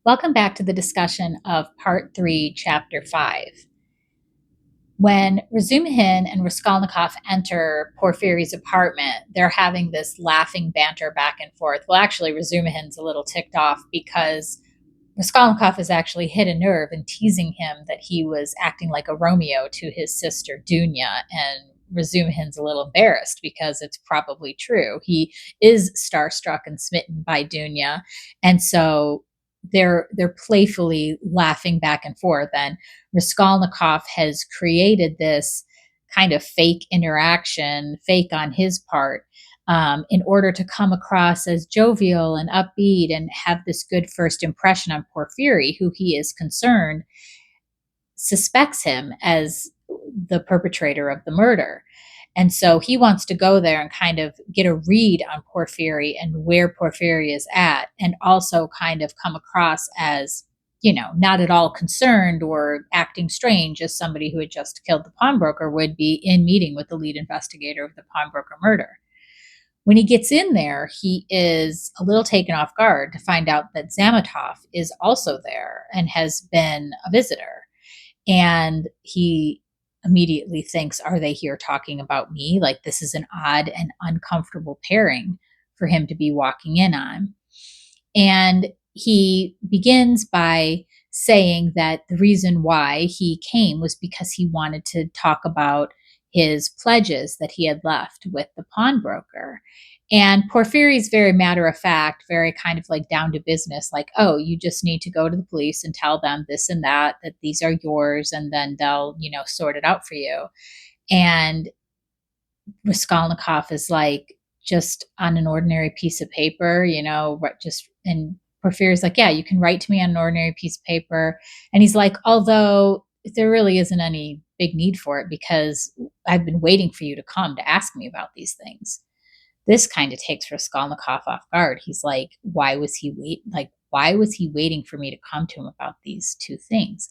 Welcome back to the discussion of Part 3, Chapter 5. When Razumihin and Raskolnikov enter Porfiry's apartment, they're having this laughing banter back and forth. Well, actually, Razumihin's a little ticked off because Raskolnikov has actually hit a nerve in teasing him that he was acting like a Romeo to his sister Dunya, and Razumihin's a little embarrassed because it's probably true. He is starstruck and smitten by Dunya, and so they're playfully laughing back and forth. And Raskolnikov has created this kind of fake interaction, fake on his part, in order to come across as jovial and upbeat and have this good first impression on Porfiry, who he is concerned suspects him as the perpetrator of the murder. And so he wants to go there and kind of get a read on Porfiry and where Porfiry is at, and also kind of come across as, not at all concerned or acting strange as somebody who had just killed the pawnbroker would be in meeting with the lead investigator of the pawnbroker murder. When he gets in there, he is a little taken off guard to find out that Zametov is also there and has been a visitor. And he immediately thinks, are they here talking about me? Like, this is an odd and uncomfortable pairing for him to be walking in on. And he begins by saying that the reason why he came was because he wanted to talk about his pledges that he had left with the pawnbroker. And Porfiry's very matter of fact, very kind of like down to business, like, oh, you just need to go to the police and tell them this and that these are yours, and then they'll, sort it out for you. And Raskolnikov is like, just on an ordinary piece of paper, and Porfiry's like, yeah, you can write to me on an ordinary piece of paper. And he's like, although there really isn't any big need for it because I've been waiting for you to come to ask me about these things. This kind of takes Raskolnikov off guard. He's like, why was he waiting for me to come to him about these two things?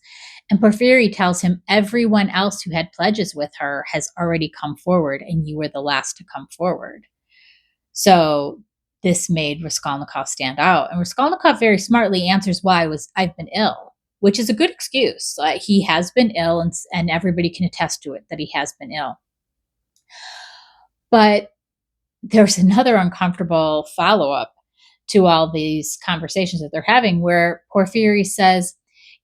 And Porfiry tells him everyone else who had pledges with her has already come forward, and you were the last to come forward. So this made Raskolnikov stand out. And Raskolnikov very smartly answers why I've been ill, which is a good excuse. He has been ill, and everybody can attest to it that he has been ill. But there's another uncomfortable follow-up to all these conversations that they're having where Porfiry says,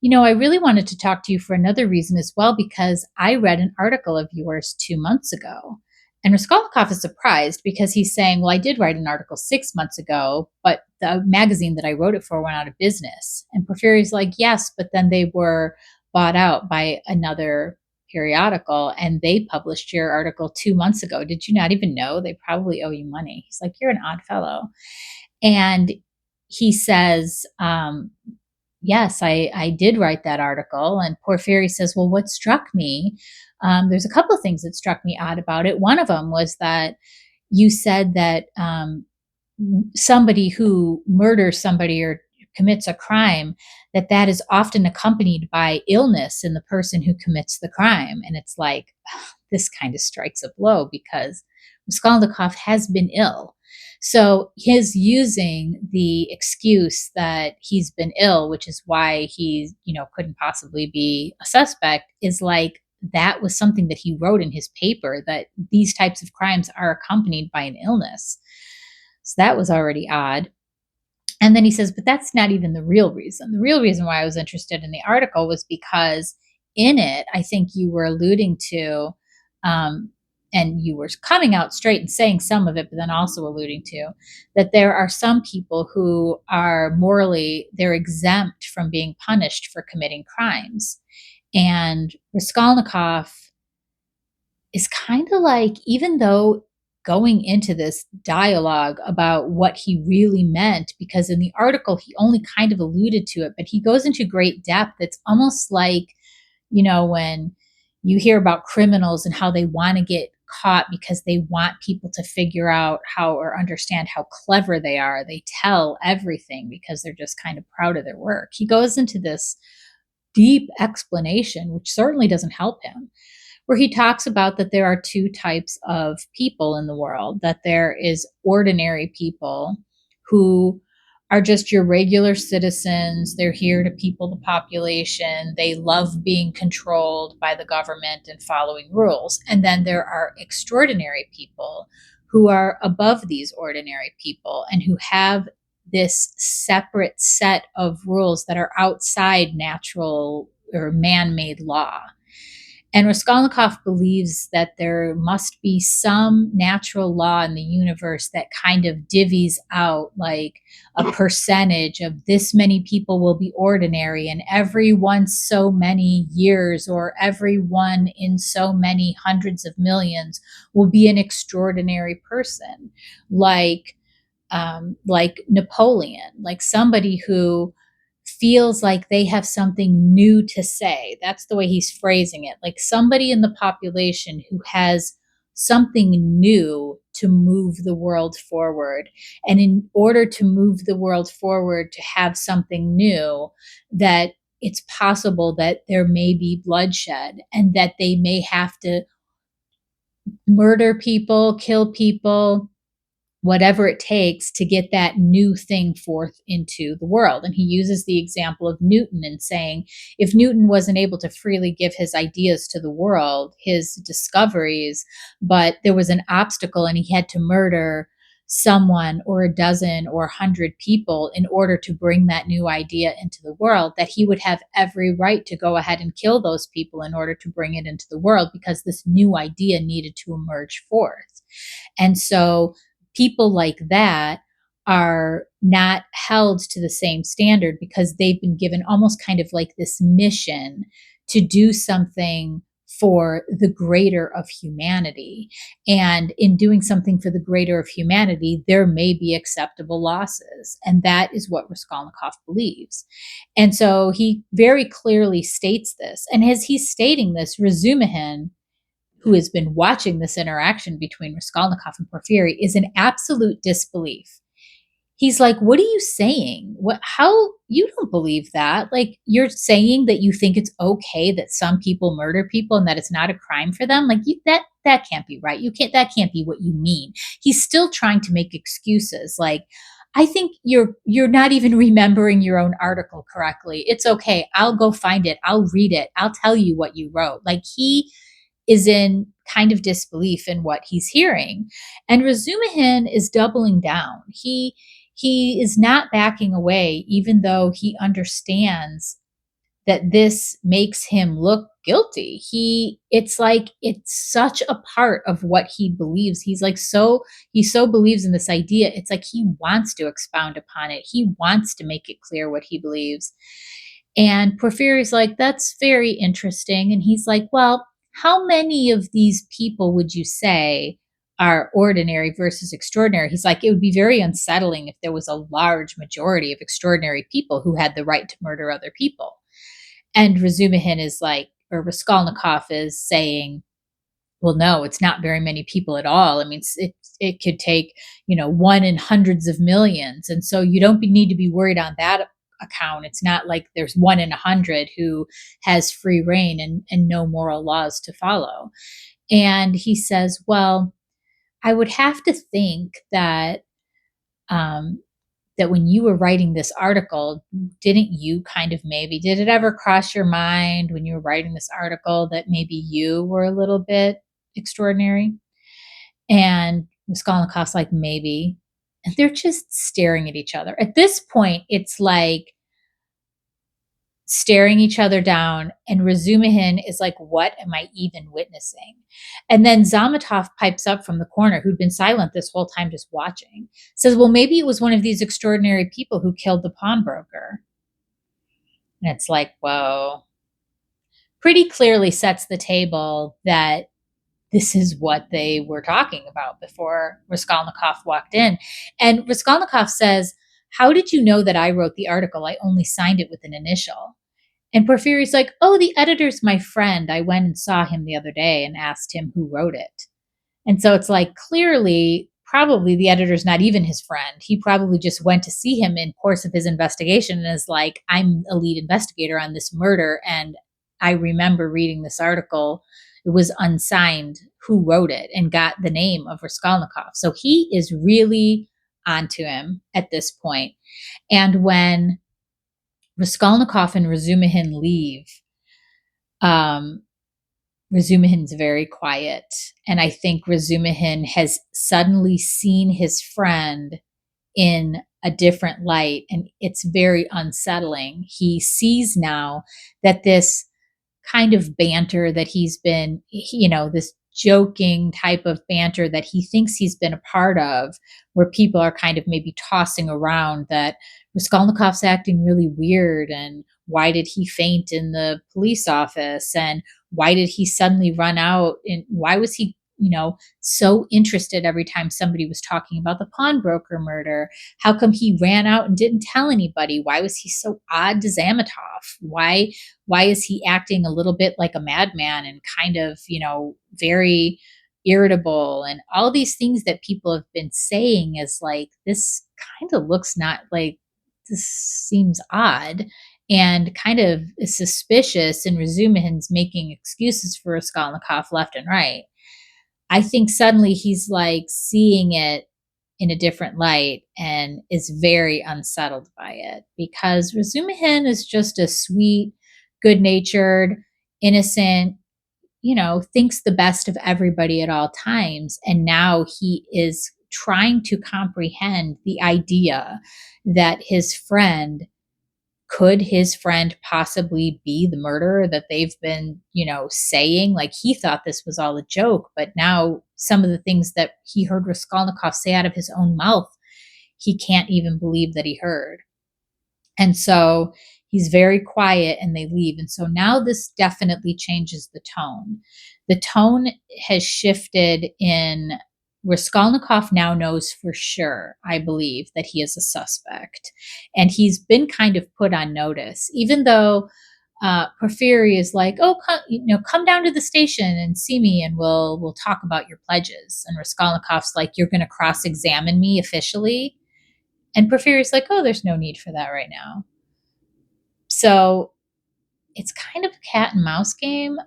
I really wanted to talk to you for another reason as well, because I read an article of yours 2 months ago. And Raskolnikov is surprised because he's saying, well, I did write an article 6 months ago, but the magazine that I wrote it for went out of business. And Porfiry's like, yes, but then they were bought out by another periodical and they published your article 2 months ago. Did you not even know? They probably owe you money. He's like, you're an odd fellow. And he says, yes, I did write that article. And Porfiry says, well, what struck me, there's a couple of things that struck me odd about it. One of them was that you said that somebody who murders somebody or commits a crime, that is often accompanied by illness in the person who commits the crime. And it's like, this kind of strikes a blow because Raskolnikov has been ill. So his using the excuse that he's been ill, which is why he, couldn't possibly be a suspect, is like, that was something that he wrote in his paper, that these types of crimes are accompanied by an illness. So that was already odd. And then he says, but that's not even the real reason. The real reason why I was interested in the article was because in it, I think you were alluding to, and you were coming out straight and saying some of it, but then also alluding to that there are some people who are morally, they're exempt from being punished for committing crimes. And Raskolnikov is kind of like, even though going into this dialogue about what he really meant, because in the article he only kind of alluded to it, but he goes into great depth. It's almost like, when you hear about criminals and how they want to get caught because they want people to figure out how or understand how clever they are. They tell everything because they're just kind of proud of their work. He goes into this deep explanation, which certainly doesn't help him, where he talks about that there are two types of people in the world, that there is ordinary people who are just your regular citizens. They're here to people the population. They love being controlled by the government and following rules. And then there are extraordinary people who are above these ordinary people and who have this separate set of rules that are outside natural or man-made law. And Raskolnikov believes that there must be some natural law in the universe that kind of divvies out like a percentage of this many people will be ordinary, and every once so many years or every one in so many hundreds of millions will be an extraordinary person, like Napoleon, like somebody who feels like they have something new to say. That's the way he's phrasing it. Like somebody in the population who has something new to move the world forward. And in order to move the world forward, to have something new, that it's possible that there may be bloodshed and that they may have to murder people, kill people, whatever it takes to get that new thing forth into the world. And he uses the example of Newton and saying, if Newton wasn't able to freely give his ideas to the world, his discoveries, but there was an obstacle and he had to murder someone or a dozen or 100 people in order to bring that new idea into the world, that he would have every right to go ahead and kill those people in order to bring it into the world, because this new idea needed to emerge forth. And so people like that are not held to the same standard because they've been given almost kind of like this mission to do something for the greater of humanity. And in doing something for the greater of humanity, there may be acceptable losses. And that is what Raskolnikov believes. And so he very clearly states this. And as he's stating this, Razumihin, who has been watching this interaction between Raskolnikov and Porfiry, is in absolute disbelief. He's like, what are you saying? How, you don't believe that? Like, you're saying that you think it's okay that some people murder people and that it's not a crime for them? Like, that can't be right. That can't be what you mean. He's still trying to make excuses. Like, I think you're not even remembering your own article correctly. It's okay. I'll go find it. I'll read it. I'll tell you what you wrote. Like, he is in kind of disbelief in what he's hearing. And Razumihin is doubling down. He is not backing away, even though he understands that this makes him look guilty. It's like it's such a part of what he believes. He so believes in this idea. It's like he wants to expound upon it. He wants to make it clear what he believes. And Porfiry's like, that's very interesting. And he's like, well, how many of these people would you say are ordinary versus extraordinary? He's like, it would be very unsettling if there was a large majority of extraordinary people who had the right to murder other people. And Razumihin is like, or Raskolnikov is saying, well, no, it's not very many people at all. I mean, it could take, one in hundreds of millions. And so you don't need to be worried on that account. It's not like there's 1 in 100 who has free reign and no moral laws to follow. And he says, well, I would have to think that that when you were writing this article, did it ever cross your mind when you were writing this article that maybe you were a little bit extraordinary? And Raskolnikov's like, maybe. And they're just staring at each other. At this point, it's like staring each other down, and Razumihin is like, what am I even witnessing? And then Zametov pipes up from the corner, who'd been silent this whole time just watching, says, well, maybe it was one of these extraordinary people who killed the pawnbroker. And it's like, whoa. Pretty clearly sets the table that this is what they were talking about before Raskolnikov walked in. And Raskolnikov says, how did you know that I wrote the article? I only signed it with an initial. And Porfiry's like, oh, the editor's my friend. I went and saw him the other day and asked him who wrote it. And so it's like, clearly, probably the editor's not even his friend. He probably just went to see him in course of his investigation and is like, I'm a lead investigator on this murder, and I remember reading this article. It was unsigned who wrote it, and got the name of Raskolnikov. So he is really onto him at this point. And when Raskolnikov and Razumihin leave, um, Razumihin's very quiet. And I think Razumihin has suddenly seen his friend in a different light, and it's very unsettling. He sees now that this kind of banter that he's been, this joking type of banter that he thinks he's been a part of, where people are kind of maybe tossing around that Raskolnikov's acting really weird, and why did he faint in the police office, and why did he suddenly run out, and why was he so interested every time somebody was talking about the pawnbroker murder? How come he ran out and didn't tell anybody? Why was he so odd to Zametov? Why is he acting a little bit like a madman and kind of, very irritable, and all these things that people have been saying is like, this kind of looks not like, this seems odd and kind of suspicious, and Razumihin's making excuses for Raskolnikov left and right. I think suddenly he's like seeing it in a different light and is very unsettled by it, because Razumihin is just a sweet, good natured, innocent, thinks the best of everybody at all times. And now he is trying to comprehend the idea that could his friend possibly be the murderer that they've been, saying? Like, he thought this was all a joke, but now some of the things that he heard Raskolnikov say out of his own mouth, he can't even believe that he heard. And so he's very quiet and they leave. And so now this definitely changes the tone. The tone has shifted in Raskolnikov now knows for sure, I believe, that he is a suspect. And he's been kind of put on notice, even though Porfiry is like, "Oh, come down to the station and see me, and we'll talk about your pledges." And Raskolnikov's like, "You're going to cross-examine me officially?" And Porfiry's like, "Oh, there's no need for that right now." So it's kind of a cat and mouse game.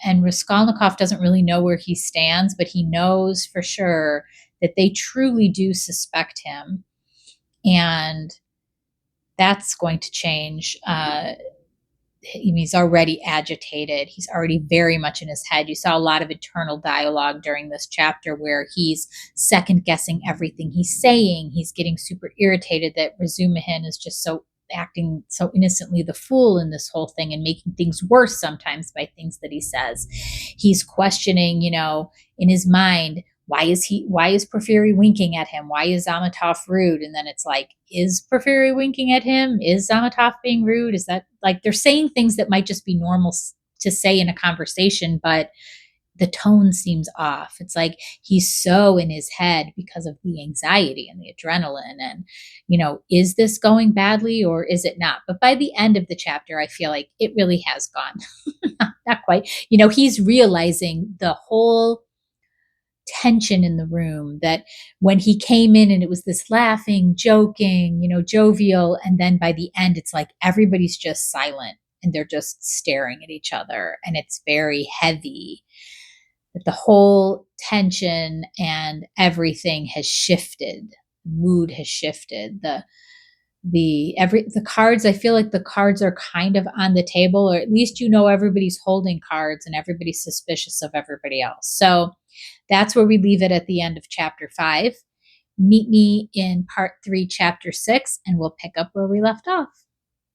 And Raskolnikov doesn't really know where he stands, but he knows for sure that they truly do suspect him, and that's going to change. He's already agitated. He's already very much in his head. You saw a lot of internal dialogue during this chapter where he's second guessing everything he's saying. He's getting super irritated that Razumihin is just so acting so innocently the fool in this whole thing and making things worse sometimes by things that he says. He's questioning, in his mind, why is Porfiry winking at him? Why is Zametov rude? And then it's like, is Porfiry winking at him? Is Zametov being rude? Is that, like, they're saying things that might just be normal to say in a conversation, but the tone seems off. It's like he's so in his head because of the anxiety and the adrenaline. And, is this going badly or is it not? But by the end of the chapter, I feel like it really has gone. Not quite. He's realizing the whole tension in the room, that when he came in and it was this laughing, joking, jovial, and then by the end it's like everybody's just silent and they're just staring at each other and it's very heavy. That the whole tension and everything has shifted. Mood has shifted. The cards, I feel like the cards are kind of on the table, or at least everybody's holding cards and everybody's suspicious of everybody else. So that's where we leave it at the end of chapter 5. Meet me in part 3, chapter 6, and we'll pick up where we left off.